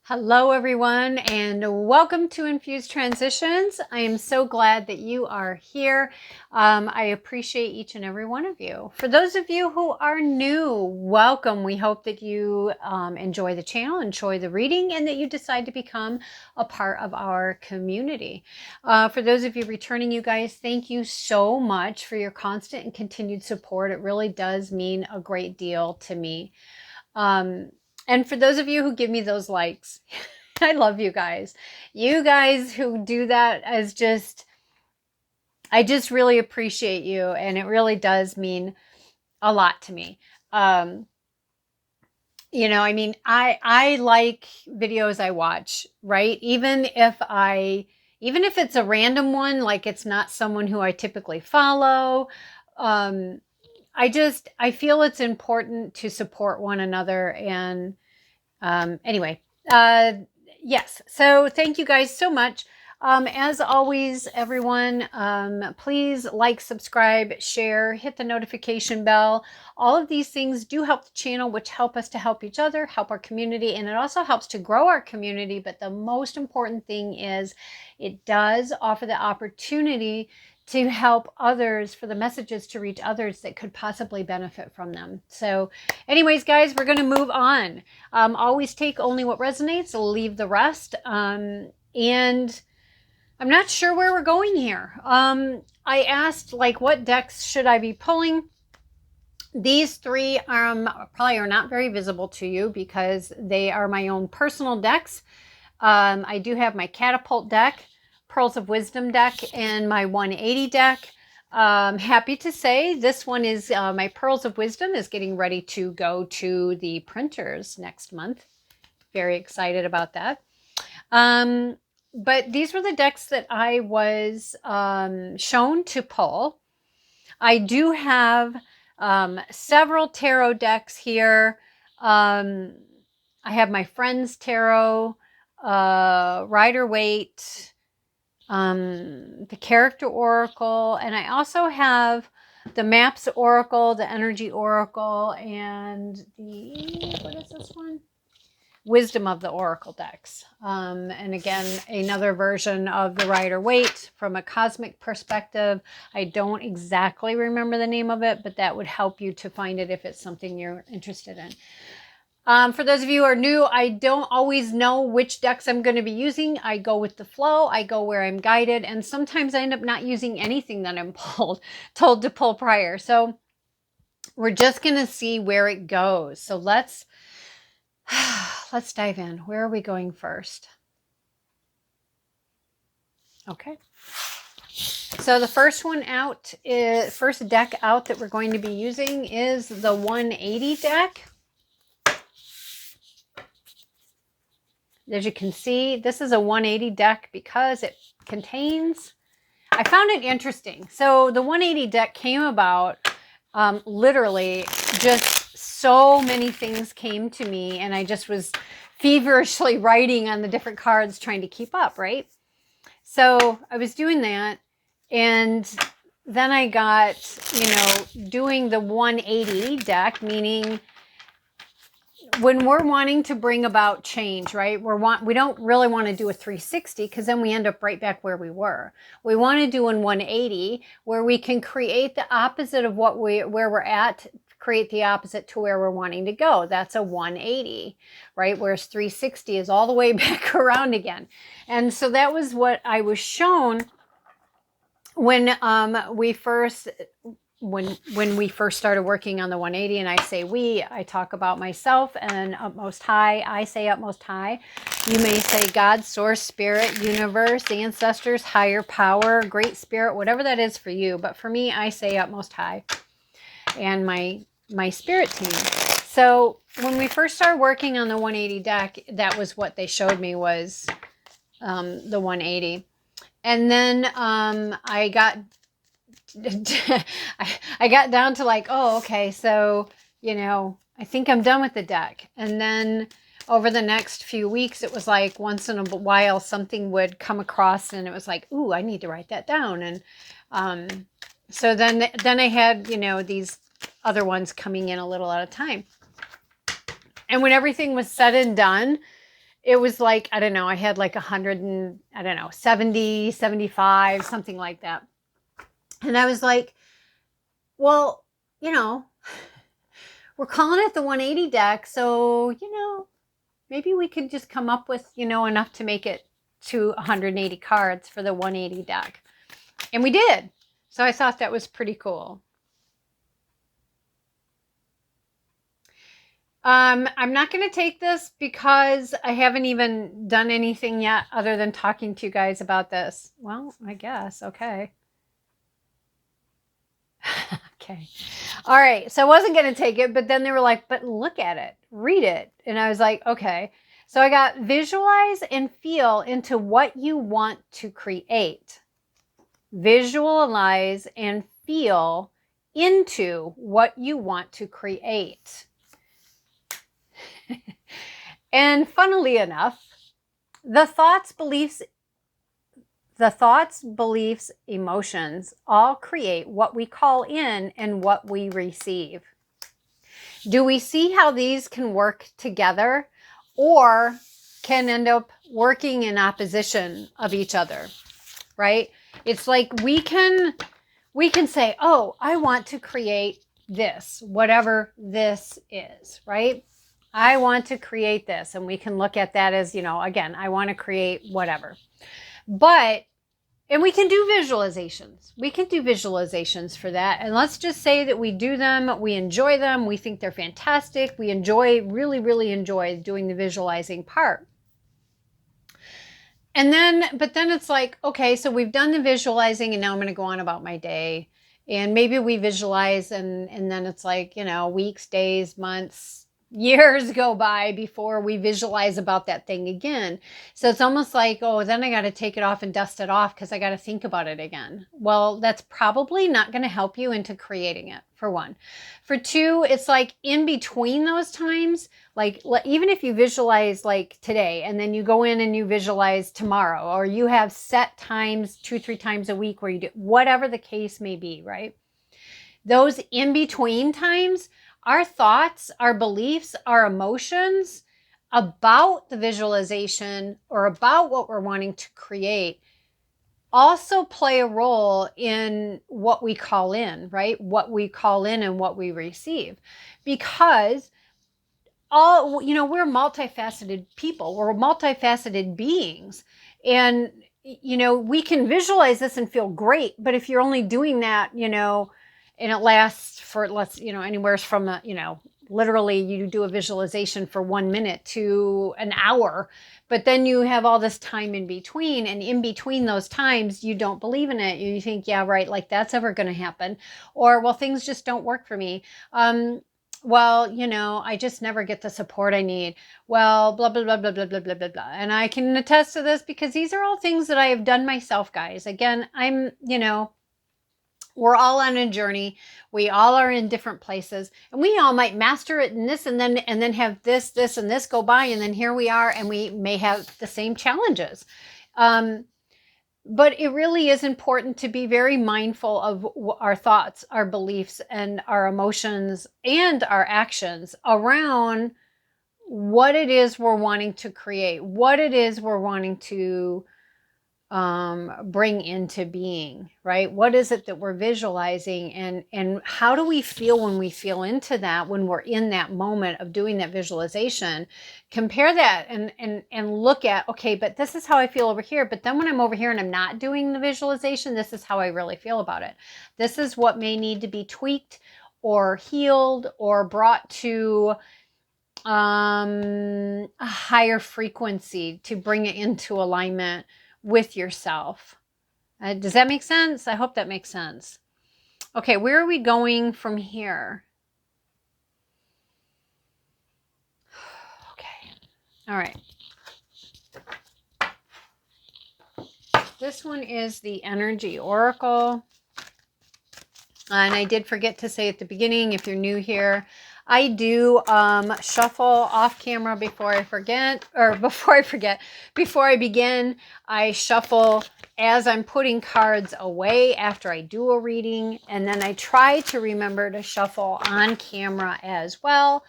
Hello, everyone, and welcome to Infused Transitions. I am so glad that you are here. I appreciate each and every one of you. For those of you who are new, welcome. We hope that you enjoy the channel, enjoy the reading, and that you decide to become a part of our community. For those of you returning, you guys, thank you so much for your constant and continued support. It really does mean a great deal to me. And for those of you who give me those likes, I love you guys. You guys who do that as I just really appreciate you. And it really does mean a lot to me. I like videos I watch, right? Even if it's a random one, like it's not someone who I typically follow. I feel it's important to support one another. And yes, so thank you guys so much. As always, everyone, please like, subscribe, share, hit the notification bell. All of these things do help the channel, which help us to help each other, help our community, and it also helps to grow our community. But the most important thing is it does offer the opportunity to help others, for the messages to reach others that could possibly benefit from them. So anyways, guys, we're going to move on. Always take only what resonates, leave the rest. And I'm not sure where we're going here. I asked, what decks should I be pulling? These three probably are not very visible to you because they are my own personal decks. I do have my Catapult deck, Pearls of Wisdom deck, and my 180 deck. Happy to say this one is my Pearls of Wisdom is getting ready to go to the printers next month. Very excited about that. But these were the decks that I was shown to pull. I do have several tarot decks here. I have my Friends Tarot, Rider-Waite, the Character Oracle, and I also have the Maps Oracle, the Energy Oracle, and what is this one? Wisdom of the Oracle decks. And again, another version of the Rider-Waite from a cosmic perspective. I don't exactly remember the name of it, but that would help you to find it if it's something you're interested in. For those of you who are new, I don't always know which decks I'm going to be using. I go with the flow. I go where I'm guided. And sometimes I end up not using anything that I'm told to pull prior. So we're just going to see where it goes. So let's dive in. Where are we going first? Okay. So the first deck out that we're going to be using is the 180 deck. As you can see, this is a 180 deck because it contains, I found it interesting. So the 180 deck came about literally just so many things came to me and I just was feverishly writing on the different cards trying to keep up, right? So I was doing that and then I got, doing the 180 deck, meaning when we're wanting to bring about change, right? We don't really want to do a 360 because then we end up right back where we were. We want to do a 180 where we can create the opposite of where we're at, create the opposite to where we're wanting to go. That's a 180, right? Whereas 360 is all the way back around again. And so that was what I was shown when we first started working on the 180, and I say we, I talk about myself and Utmost High. I say Utmost High. You may say God, Source, Spirit, Universe, Ancestors, Higher Power, Great Spirit, whatever that is for you. But for me, I say Utmost High and my spirit team. So when we first started working on the 180 deck, that was what they showed me was the 180. And then I got down to okay, so, I think I'm done with the deck. And then over the next few weeks, it was like once in a while something would come across and it was like, ooh, I need to write that down. And so then I had, these other ones coming in a little at a time. And when everything was said and done, it was like, I don't know, I had like 100 and, I don't know, 70, 75, something like that. And I was like, well, you know, we're calling it the 180 deck. So, you know, maybe we could just come up with, you know, enough to make it to 180 cards for the 180 deck. And we did. So I thought that was pretty cool. I'm not going to take this because I haven't even done anything yet other than talking to you guys about this. Well, I guess. Okay. Okay. All right. So I wasn't going to take it, but then they were like, but look at it, read it. And I was like, okay. So I got visualize and feel into what you want to create. Visualize and feel into what you want to create. And funnily enough, the thoughts, beliefs, emotions all create what we call in and what we receive. Do we see how these can work together or can end up working in opposition of each other, right? It's like we can say, oh, I want to create this, whatever this is, right? I want to create this. And we can look at that as, you know, again, I want to create whatever. But, and we can do visualizations. We can do visualizations for that. And let's just say that we do them. We enjoy them. We think they're fantastic. We really enjoy doing the visualizing part. And then, but then it's like, okay, so we've done the visualizing and now I'm going to go on about my day. And maybe we visualize and then it's like, you know, weeks, days, months, years go by before we visualize about that thing again. So it's almost like, oh, then I got to take it off and dust it off because I got to think about it again. Well, that's probably not going to help you into creating it, for one. For two, it's like in between those times, like even if you visualize like today and then you go in and you visualize tomorrow, or you have set times 2-3 times a week where you do whatever the case may be, right? Those in between times, our thoughts, our beliefs, our emotions about the visualization or about what we're wanting to create also play a role in what we call in, right? What we call in and what we receive. Because all, you know, we're multifaceted people. We're multifaceted beings. And, you know, we can visualize this and feel great. But if you're only doing that, you know, and it lasts for, you know, anywhere from, you know, literally you do a visualization for 1 minute to an hour, but then you have all this time in between. And in between those times, you don't believe in it. You think, yeah, right, like that's ever going to happen. Or, well, things just don't work for me. Well, you know, I just never get the support I need. Well, blah, blah, blah, blah, blah, blah, blah, blah, blah. And I can attest to this because these are all things that I have done myself, guys. Again, I'm, you know, we're all on a journey. We all are in different places and we all might master it in this and then have this and this go by. And then here we are and we may have the same challenges. But it really is important to be very mindful of our thoughts, our beliefs, and our emotions and our actions around what it is we're wanting to create, what it is we're wanting to bring into being, right? What is it that we're visualizing and how do we feel when we feel into that, when we're in that moment of doing that visualization? Compare that and look at, okay, but this is how I feel over here. But then when I'm over here and I'm not doing the visualization, this is how I really feel about it. This is what may need to be tweaked or healed or brought to a higher frequency to bring it into alignment with yourself. Does that make sense? I hope that makes sense. Okay, where are we going from here? Okay, all right. This one is the Energy Oracle. And I did forget to say at the beginning, if you're new here, I do shuffle off camera before I begin. I shuffle as I'm putting cards away after I do a reading. And then I try to remember to shuffle on camera as well.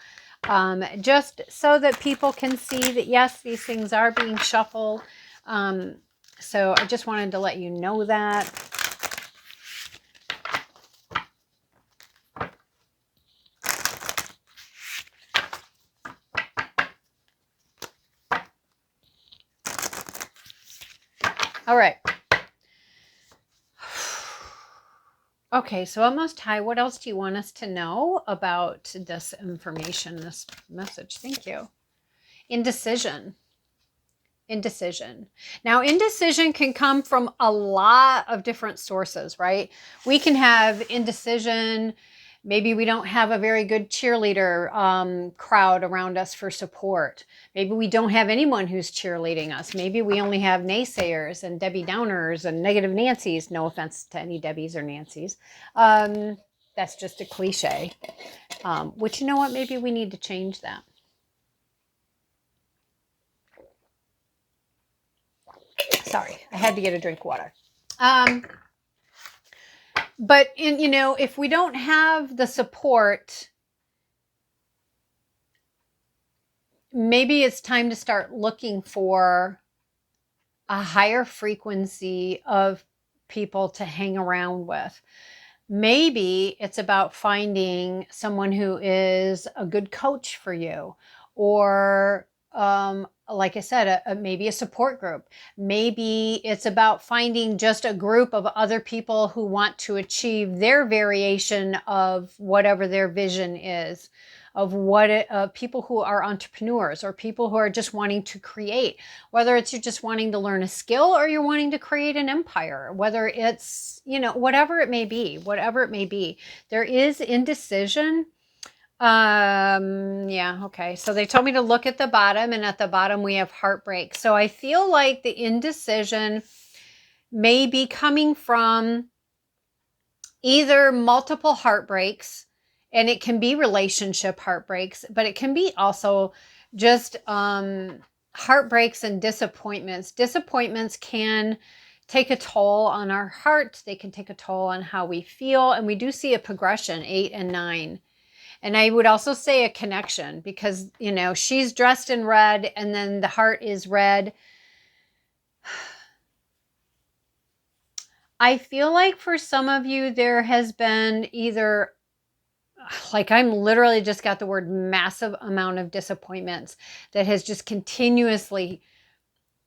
just so that people can see that, yes, these things are being shuffled. So I just wanted to let you know that. All right. Okay, so almost high. What else do you want us to know about this information, this message? Thank you. Indecision. Indecision. Now, indecision can come from a lot of different sources, right? We can have indecision. Maybe we don't have a very good cheerleader crowd around us for support. Maybe we don't have anyone who's cheerleading us. Maybe we only have naysayers and Debbie Downers and negative Nancys. No offense to any Debbies or Nancys. That's just a cliche. Which, you know what? Maybe we need to change that. Sorry, I had to get a drink of water. But if we don't have the support, maybe it's time to start looking for a higher frequency of people to hang around with. Maybe it's about finding someone who is a good coach for you, or like I said, maybe a support group. Maybe it's about finding just a group of other people who want to achieve their variation of whatever their vision is, of what people who are entrepreneurs or people who are just wanting to create, whether it's you're just wanting to learn a skill or you're wanting to create an empire, whether it's, whatever it may be, there is indecision. Yeah, okay. So they told me to look at the bottom, and at the bottom we have heartbreak. So I feel like the indecision may be coming from either multiple heartbreaks, and it can be relationship heartbreaks, but it can be also just heartbreaks and disappointments. Disappointments can take a toll on our heart. They can take a toll on how we feel. And we do see a progression, 8 and 9. And I would also say a connection, because, she's dressed in red and then the heart is red. I feel like for some of you, there has been either, like, I'm literally just got the word massive amount of disappointments that has just continuously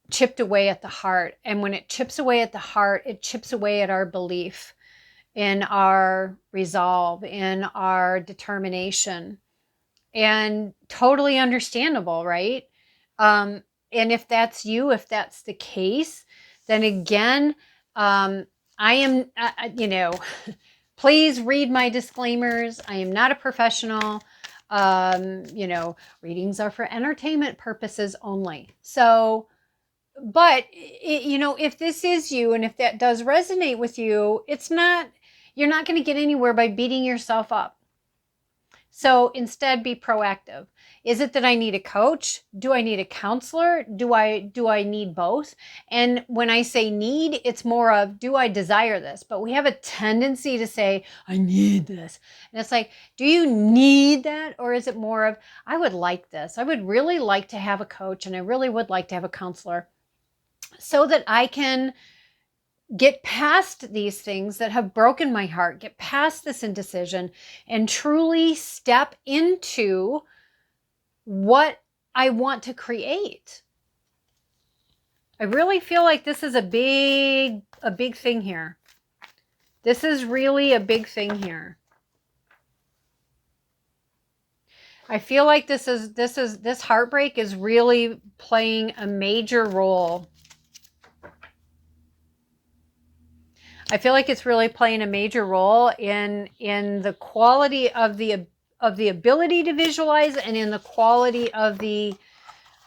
chipped away at the heart. And when it chips away at the heart, it chips away at our belief, in our resolve, in our determination. And totally understandable, right? And if that's you, if that's the case, then again, I am, please read my disclaimers. I am not a professional. Readings are for entertainment purposes only. So, but, if this is you and if that does resonate with you, you're not going to get anywhere by beating yourself up. So instead, be proactive. Is it that I need a coach? Do I need a counselor? Do I need both? And when I say need, it's more of, do I desire this? But we have a tendency to say, I need this. And it's like, do you need that? Or is it more of, I would like this. I would really like to have a coach, and I really would like to have a counselor, so that I can get past these things that have broken my heart, get past this indecision, and truly step into what I want to create. I really feel like this is a big thing here. This is really a big thing here. I feel like this heartbreak is really playing a major role. I feel like it's really playing a major role in the quality of the ability to visualize, and in the quality of the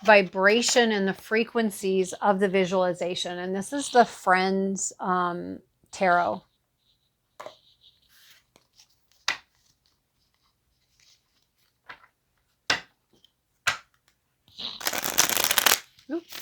vibration and the frequencies of the visualization. And this is the Friends tarot. Oops.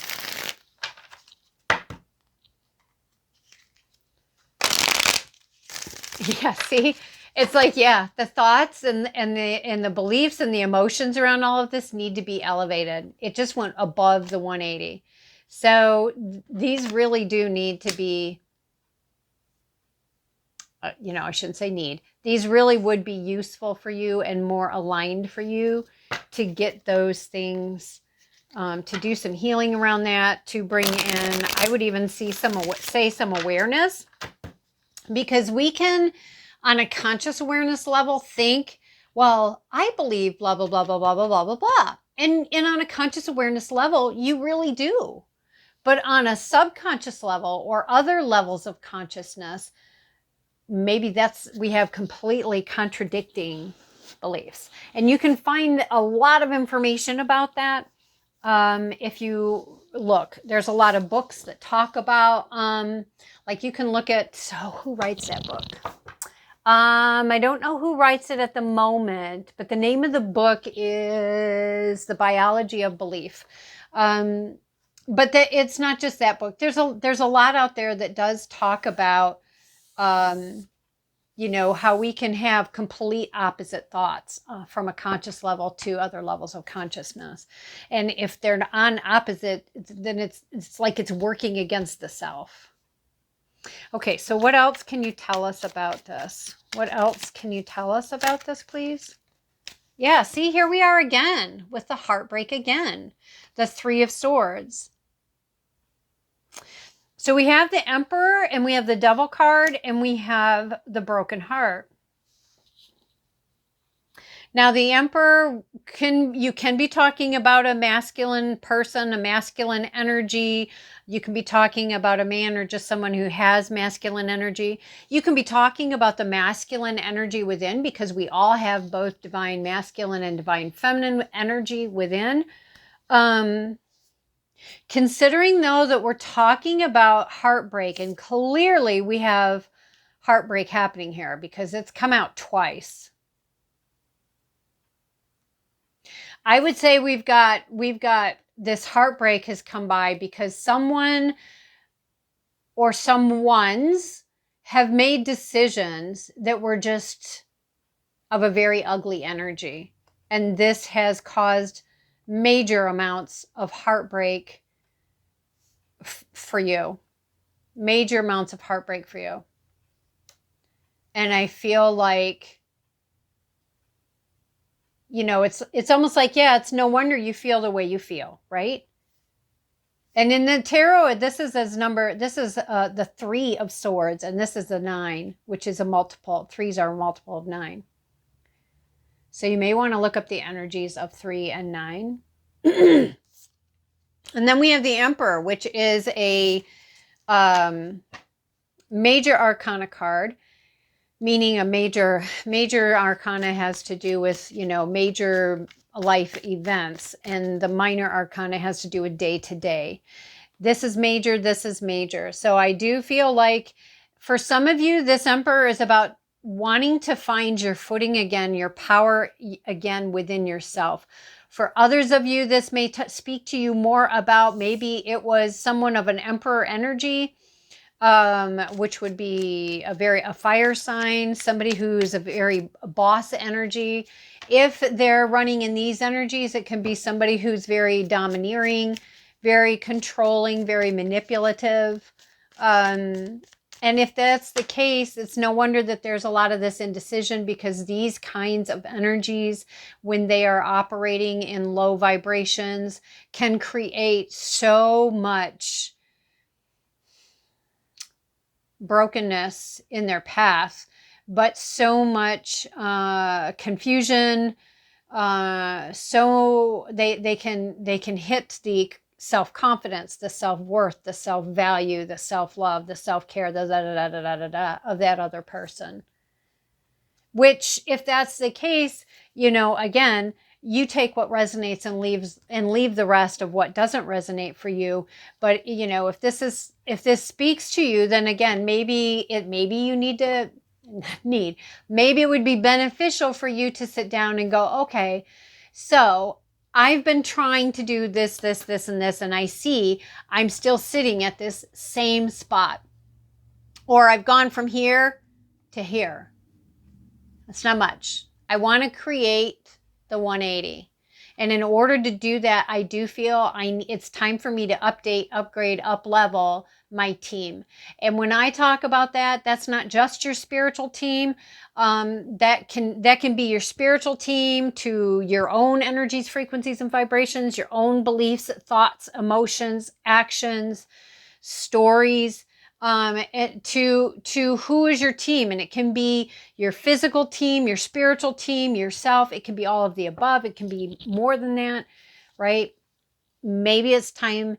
Yeah, see? It's like, yeah, the thoughts and the beliefs and the emotions around all of this need to be elevated. It just went above the 180. So these really do need to be, I shouldn't say need. These really would be useful for you and more aligned for you to get those things, to do some healing around that, to bring in, I would even see some awareness, because we can, on a conscious awareness level, think, well, I believe blah, blah, blah, blah, blah, blah, blah, blah, blah. And on a conscious awareness level, you really do. But on a subconscious level or other levels of consciousness, maybe we have completely contradicting beliefs. And you can find a lot of information about that. If you look, there's a lot of books that talk about, like you can look at, so who writes that book? I don't know who writes it at the moment, but the name of the book is The Biology of Belief. But it's not just that book. There's a lot out there that does talk about, how we can have complete opposite thoughts from a conscious level to other levels of consciousness. And if they're on opposite, then it's like it's working against the self. Okay, so what else can you tell us about this? What else can you tell us about this, please? Yeah, see, here we are again with the heartbreak again. The Three of Swords. So we have the Emperor and we have the Devil card and we have the broken heart. Now the Emperor, you can be talking about a masculine person, a masculine energy. You can be talking about a man or just someone who has masculine energy. You can be talking about the masculine energy within, because we all have both divine masculine and divine feminine energy within. Considering though that we're talking about heartbreak, and clearly we have heartbreak happening here because it's come out twice. I would say we've got this heartbreak has come by because someone or someones have made decisions that were just of a very ugly energy. And this has caused major amounts of heartbreak for you. Major amounts of heartbreak for you. And I feel like, it's almost like, yeah, it's no wonder you feel the way you feel, right? And in the tarot, this is the Three of Swords, and this is the 9, which is a multiple. 3s are a multiple of 9. So you may want to look up the energies of 3 and 9. And then we have the Emperor, which is a major arcana card. Meaning a major arcana has to do with, major life events, and the minor arcana has to do with day to day. This is major, this is major. So I do feel like for some of you, this Emperor is about wanting to find your footing again, your power again within yourself. For others of you, this may speak to you more about, maybe it was someone of an Emperor energy, which would be a fire sign, somebody who's a very boss energy. If they're running in these energies, it can be somebody who's very domineering, very controlling, very manipulative. And if that's the case, it's no wonder that there's a lot of this indecision, because these kinds of energies, when they are operating in low vibrations, can create so much brokenness in their path, but so much confusion, so they can hit the self-confidence, the self-worth, the self-value, the self-love, the self-care, of that other person. Which, if that's the case, again, you take what resonates and leave the rest of what doesn't resonate for you. But if this speaks to you, then again, maybe it would be beneficial for you to sit down and go, okay, so I've been trying to do this, this, this, and this, and I see I'm still sitting at this same spot, or I've gone from here to here. It's not much. I want to create the 180. And in order to do that, I do feel it's time for me to update, upgrade, up level my team. And when I talk about that, that's not just your spiritual team. That can be your spiritual team to your own energies, frequencies, and vibrations, your own beliefs, thoughts, emotions, actions, stories, to who is your team. And it can be your physical team, your spiritual team, yourself. It can be all of the above. It can be more than that, right? Maybe it's time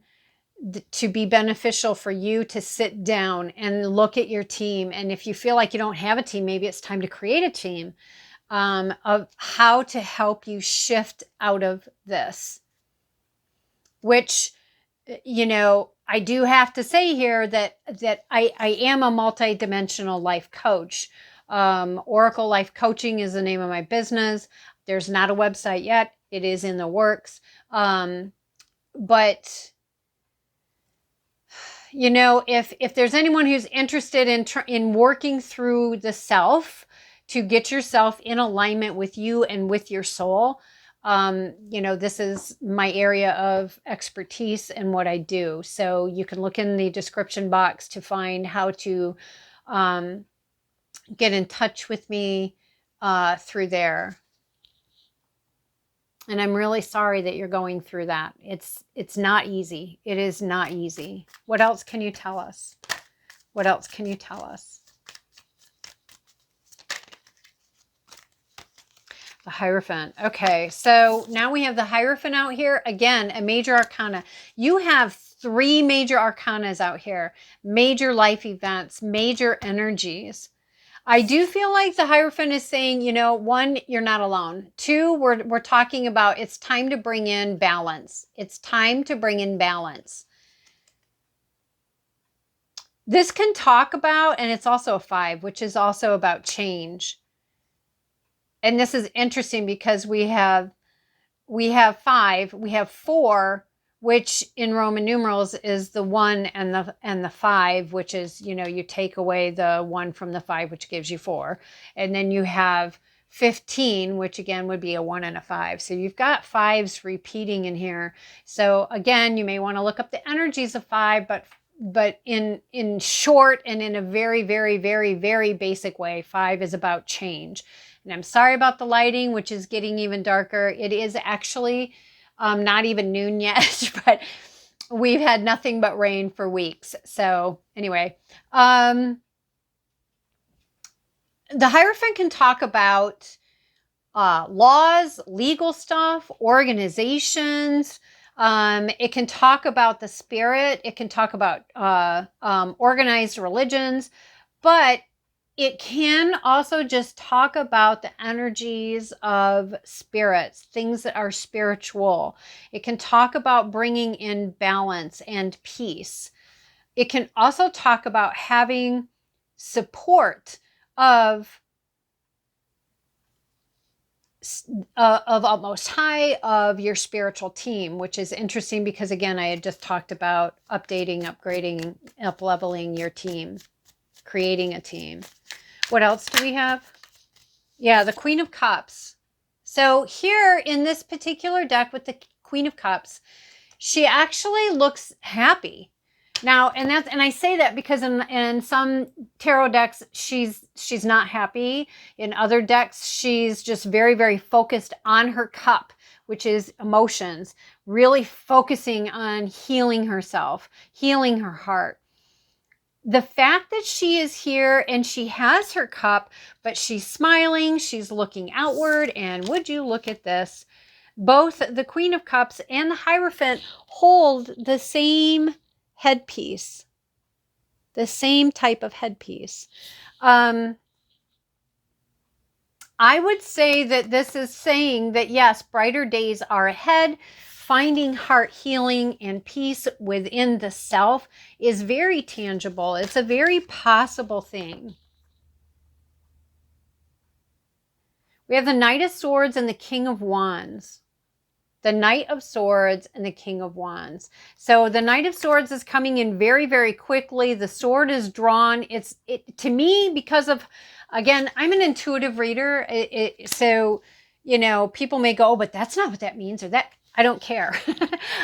to be beneficial for you to sit down and look at your team. And if you feel like you don't have a team, maybe it's time to create a team of how to help you shift out of this, which, you know, I do have to say here that I am a multi-dimensional life coach. Oracle Life Coaching is the name of my business. There's not a website yet. It is in the works. But you know, if there's anyone who's interested in working through the self to get yourself in alignment with you and with your soul, you know, this is my area of expertise and what I do. So you can look in the description box to find how to get in touch with me through there. And I'm really sorry that you're going through that. It's not easy. It is not easy. What else can you tell us? What else can you tell us? The Hierophant. Okay, so now we have the Hierophant out here. Again, a major arcana. You have 3 major arcanas out here. Major life events, major energies. I do feel like the Hierophant is saying, you know, 1, you're not alone. 2, we're talking about it's time to bring in balance. It's time to bring in balance. This can talk about, and it's also a 5, which is also about change. And this is interesting because we have 5, we have 4, which in Roman numerals is the 1 and the 5, which is, you know, you take away the 1 from the 5, which gives you 4. And then you have 15, which again would be a 1 and a 5. So you've got 5s repeating in here. So again, you may want to look up the energies of 5, but in short and in a very, very, very, very basic way, 5 is about change. And I'm sorry about the lighting, which is getting even darker. It is actually not even noon yet, but we've had nothing but rain for weeks. So anyway, the Hierophant can talk about laws, legal stuff, organizations. It can talk about the spirit. It can talk about organized religions, but it can also just talk about the energies of spirits, things that are spiritual. It can talk about bringing in balance and peace. It can also talk about having support of Utmost High, of your spiritual team, which is interesting because, again, I had just talked about updating, upgrading, up-leveling your team, creating a team. What else do we have? Yeah, the Queen of Cups. So here in this particular deck with the Queen of Cups, she actually looks happy. Now, and I say that because in some tarot decks, she's not happy. In other decks, she's just very, very focused on her cup, which is emotions, really focusing on healing herself, healing her heart. The fact that she is here and she has her cup, but she's smiling, she's looking outward, and would you look at this? Both the Queen of Cups and the Hierophant hold the same headpiece, the same type of headpiece. I would say that this is saying that, yes, brighter days are ahead. Finding heart healing and peace within the self is very tangible. It's a very possible thing. We have the Knight of Swords and the King of Wands. the Knight of Swords, and the King of Wands. So the Knight of Swords is coming in very, very quickly. The sword is drawn. To me, because of, again, I'm an intuitive reader. So, people may go, oh, but that's not what that means, or that. I don't care.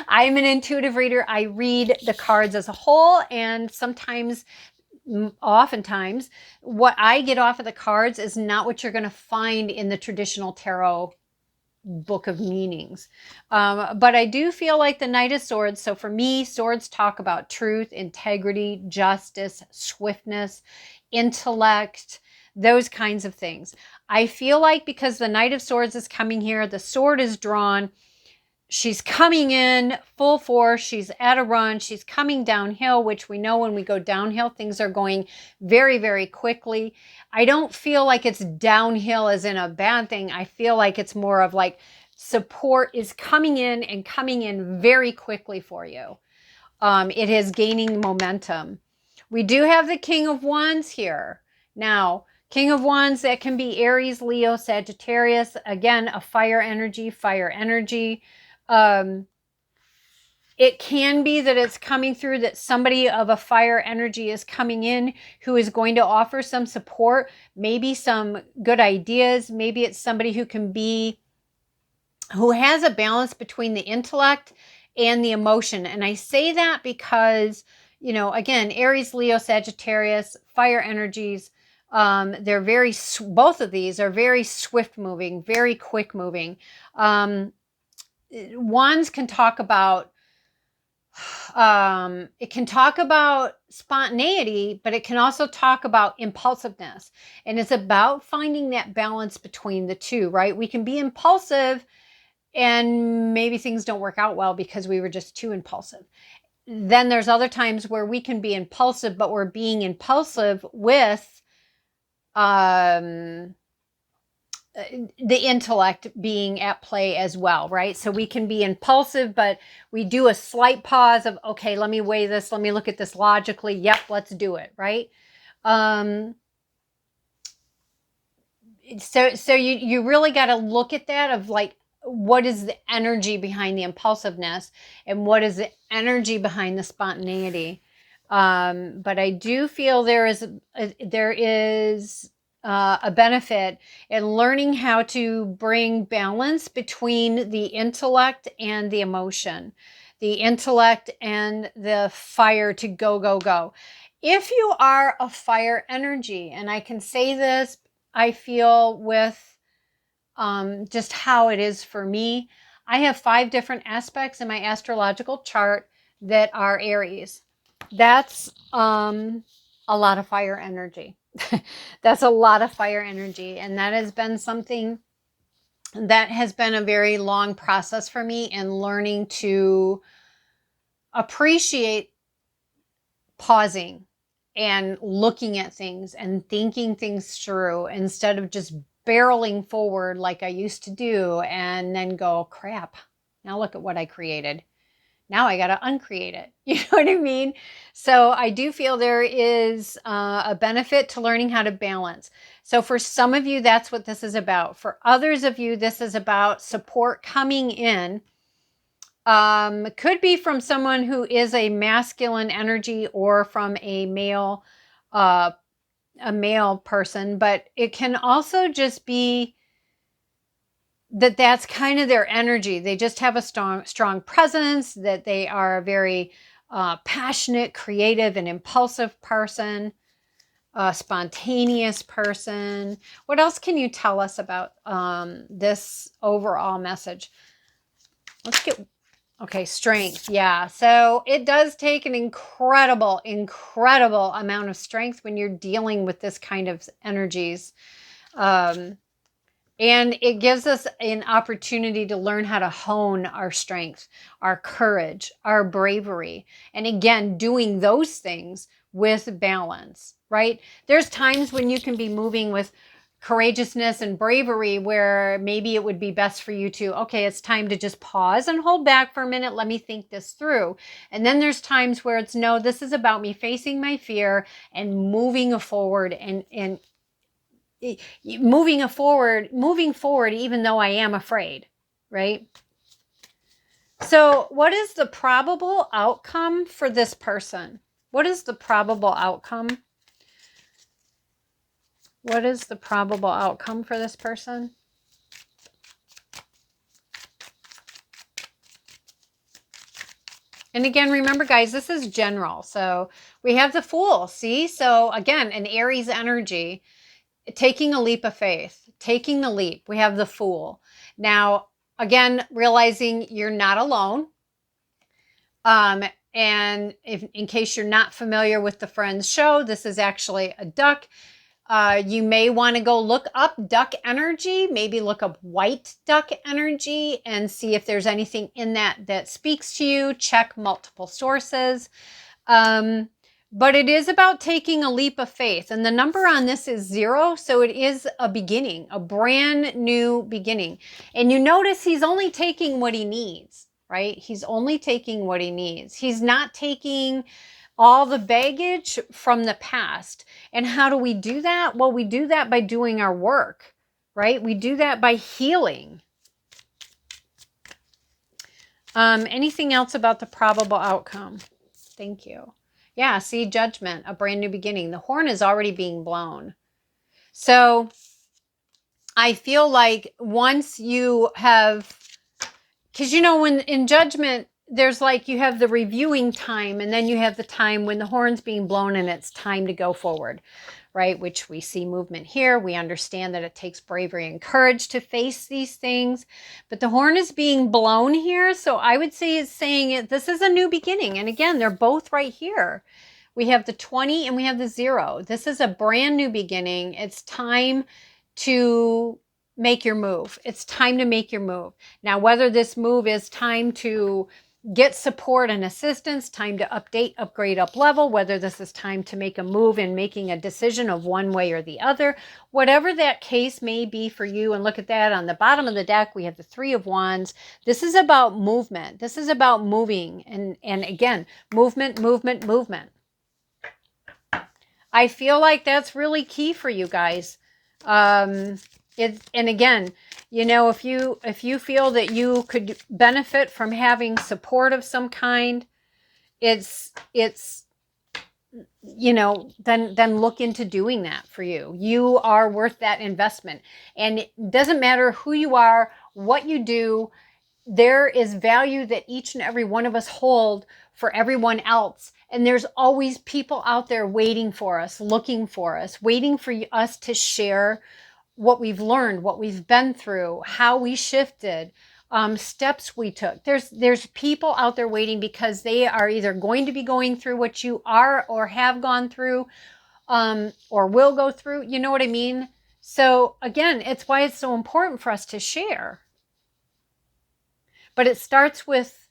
I'm an intuitive reader. I read the cards as a whole, and oftentimes, what I get off of the cards is not what you're going to find in the traditional tarot book of meanings. But I do feel like the Knight of Swords. So for me, swords talk about truth, integrity, justice, swiftness, intellect, those kinds of things. I feel like because the Knight of Swords is coming here, the sword is drawn. She's coming in full force. She's at a run. She's coming downhill, which we know when we go downhill, things are going very, very quickly. I don't feel like it's downhill as in a bad thing. I feel like it's more of like support is coming in and coming in very quickly for you. It is gaining momentum. We do have the King of Wands here. Now, King of Wands, that can be Aries, Leo, Sagittarius. Again, a fire energy, fire energy. It can be that it's coming through that somebody of a fire energy is coming in who is going to offer some support, maybe some good ideas. Maybe it's somebody who has a balance between the intellect and the emotion. And I say that because, again, Aries, Leo, Sagittarius, fire energies, both of these are very swift moving, very quick moving. Wands can talk about spontaneity, but it can also talk about impulsiveness. And it's about finding that balance between the two, right? We can be impulsive and maybe things don't work out well because we were just too impulsive. Then there's other times where we can be impulsive, but we're being impulsive with the intellect being at play as well, right? So we can be impulsive, but we do a slight pause of, okay, let me weigh this. Let me look at this logically. Yep, let's do it, right? So you really got to look at that of like, what is the energy behind the impulsiveness and what is the energy behind the spontaneity? But I do feel there is a benefit in learning how to bring balance between the intellect and the emotion, the intellect and the fire to go, go, go. If you are a fire energy, and I can say this, I feel with just how it is for me, I have 5 different aspects in my astrological chart that are Aries. That's a lot of fire energy. That's a lot of fire energy. And that has been something that has been a very long process for me in learning to appreciate pausing and looking at things and thinking things through instead of just barreling forward like I used to do and then go, crap, now look at what I created. Now I got to uncreate it. You know what I mean? So I do feel there is a benefit to learning how to balance. So for some of you, that's what this is about. For others of you, this is about support coming in. Could be from someone who is a masculine energy or from a male person, but it can also just be that's kind of their energy. They just have a strong presence, that they are a very passionate, creative, and impulsive person, a spontaneous person. What else can you tell us about this overall message? Let's get, okay, strength. Yeah, so it does take an incredible, incredible amount of strength when you're dealing with this kind of energies. And it gives us an opportunity to learn how to hone our strength, our courage, our bravery. And again, doing those things with balance, right? There's times when you can be moving with courageousness and bravery where maybe it would be best for you to, okay, it's time to just pause and hold back for a minute. Let me think this through. And then there's times where it's, no, this is about me facing my fear and moving forward and moving forward, even though I am afraid, right? So what is the probable outcome for this person? What is the probable outcome? What is the probable outcome for this person? And again, remember, guys, this is general. So we have the Fool, see? So again, an Aries energy, taking a leap of faith, taking the leap. We have the Fool. Now, again, realizing you're not alone. And in case you're not familiar with the Friends show, this is actually a duck. You may want to go look up duck energy, maybe look up white duck energy and see if there's anything in that speaks to you. Check multiple sources. But it is about taking a leap of faith. And the number on this is 0. So it is a beginning, a brand new beginning. And you notice he's only taking what he needs, right? He's only taking what he needs. He's not taking all the baggage from the past. And how do we do that? Well, we do that by doing our work, right? We do that by healing. Anything else about the probable outcome? Thank you. Yeah, see, Judgment, a brand new beginning. The horn is already being blown. So I feel like once you have, because you know, when in Judgment, there's like, you have the reviewing time and then you have the time when the horn's being blown and it's time to go forward, right? Which we see movement here. We understand that it takes bravery and courage to face these things, but the horn is being blown here. So I would say it's saying this is a new beginning. And again, they're both right here. We have the 20 and we have the 0. This is a brand new beginning. It's time to make your move. It's time to make your move. Now, whether this move is time to get support and assistance, time to update, upgrade, up level, whether this is time to make a move and making a decision of one way or the other, whatever that case may be for you. And look at that on the bottom of the deck, we have the 3 of Wands. This is about movement. This is about moving. And again, movement, movement, movement. I feel like that's really key for you guys. And again, you know, if you feel that you could benefit from having support of some kind, it's you know, then look into doing that for you. You are worth that investment. And it doesn't matter who you are, what you do, there is value that each and every one of us hold for everyone else. And there's always people out there waiting for us, looking for us, waiting for us to share what we've learned, what we've been through, how we shifted, steps we took. There's people out there waiting because they are either going to be going through what you are or have gone through, or will go through. You know what I mean? So again, it's why it's so important for us to share. But it starts with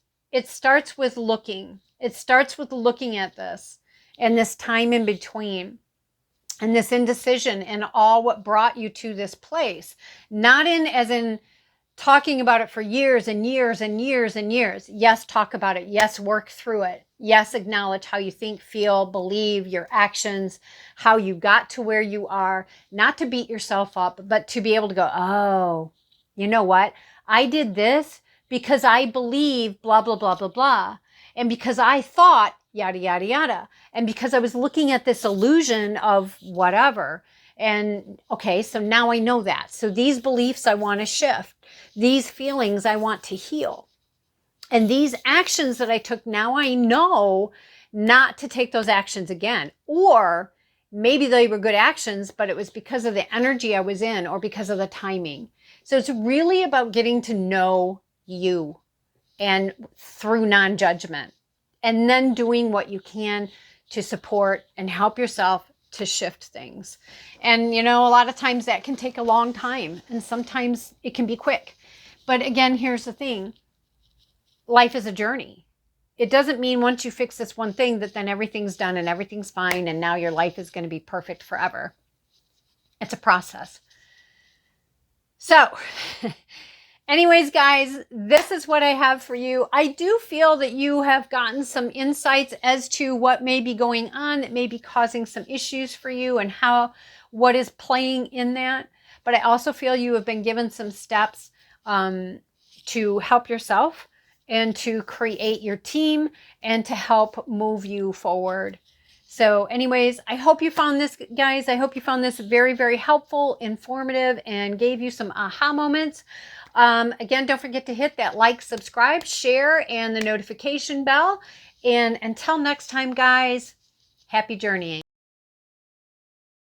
looking. It starts with looking at this and this time in between and this indecision and all what brought you to this place. Not as in talking about it for years and years and years and years. Yes, talk about it. Yes, work through it. Yes, acknowledge how you think, feel, believe, your actions, how you got to where you are. Not to beat yourself up, but to be able to go, oh, you know what? I did this because I believe blah, blah, blah, blah, blah. And because I thought yada, yada, yada. And because I was looking at this illusion of whatever. And okay, so now I know that. So these beliefs I want to shift. These feelings I want to heal. And these actions that I took, now I know not to take those actions again. Or maybe they were good actions, but it was because of the energy I was in or because of the timing. So it's really about getting to know you and through non-judgment, and then doing what you can to support and help yourself to shift things. And, you know, a lot of times that can take a long time and sometimes it can be quick. But again, here's the thing. Life is a journey. It doesn't mean once you fix this one thing that then everything's done and everything's fine and now your life is going to be perfect forever. It's a process. So anyways, guys, this is what I have for you. I do feel that you have gotten some insights as to what may be going on that may be causing some issues for you and what is playing in that. But I also feel you have been given some steps to help yourself and to create your team and to help move you forward. So anyways, I hope you found this, guys. I hope you found this very, very helpful, informative, and gave you some aha moments. Again, don't forget to hit that like, subscribe, share, and the notification bell. And until next time, guys, happy journeying.